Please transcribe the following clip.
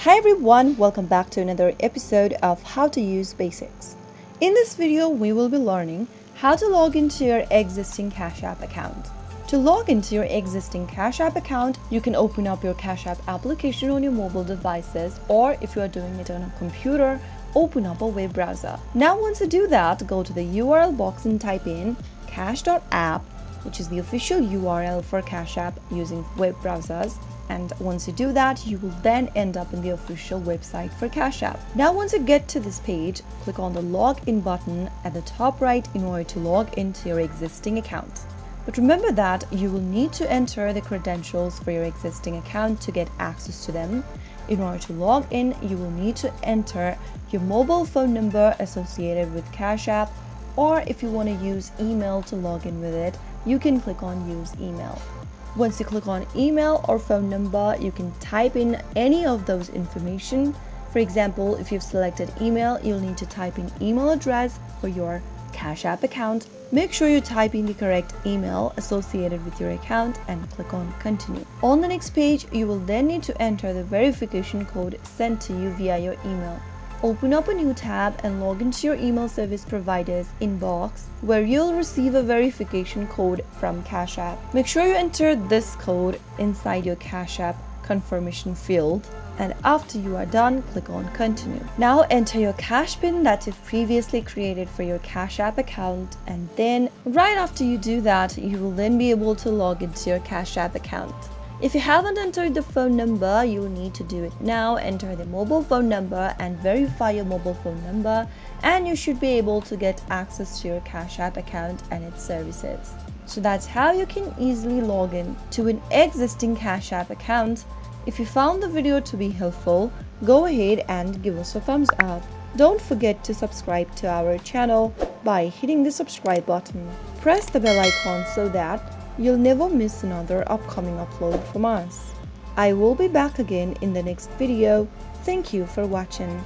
Hi everyone, welcome back to another episode of How to Use Basics. In this video, we will be learning how to log into your existing Cash App account. To log into your existing Cash App account, you can open up your Cash App application on your mobile devices, or if you are doing it on a computer, open up a web browser. Now once you do that, go to the URL box and type in cash.app, which is the official URL for Cash App using web browsers. And once you do that, you will then end up in the official website for Cash App. Now once you get to this page, click on the login button at the top right in order to log into your existing account. But remember that you will need to enter the credentials for your existing account to get access to them. In order to log in, you will need to enter your mobile phone number associated with Cash App, or if you want to use email to log in with it, you can click on Use Email. Once you click on email or phone number, you can type in any of those information. For example, if you've selected email, you'll need to type in email address for your Cash App account. Make sure you type in the correct email associated with your account and click on continue. On the next page, you will then need to enter the verification code sent to you via your email. Open up a new tab and log into your email service provider's inbox, where you'll receive a verification code from Cash App. Make sure you enter this code inside your Cash App confirmation field, and after you are done, click on continue. Now enter your cash pin that you've previously created for your Cash App account, and then right after you do that, you will then be able to log into your Cash App account. If you haven't entered the phone number, you will need to do it now. Enter the mobile phone number and verify your mobile phone number, and you should be able to get access to your Cash App account and its services. So that's how you can easily log in to an existing Cash App account. If you found the video to be helpful, go ahead and give us a thumbs up. Don't forget to subscribe to our channel by hitting the subscribe button. Press the bell icon so that you'll never miss another upcoming upload from us. I will be back again in the next video. Thank you for watching.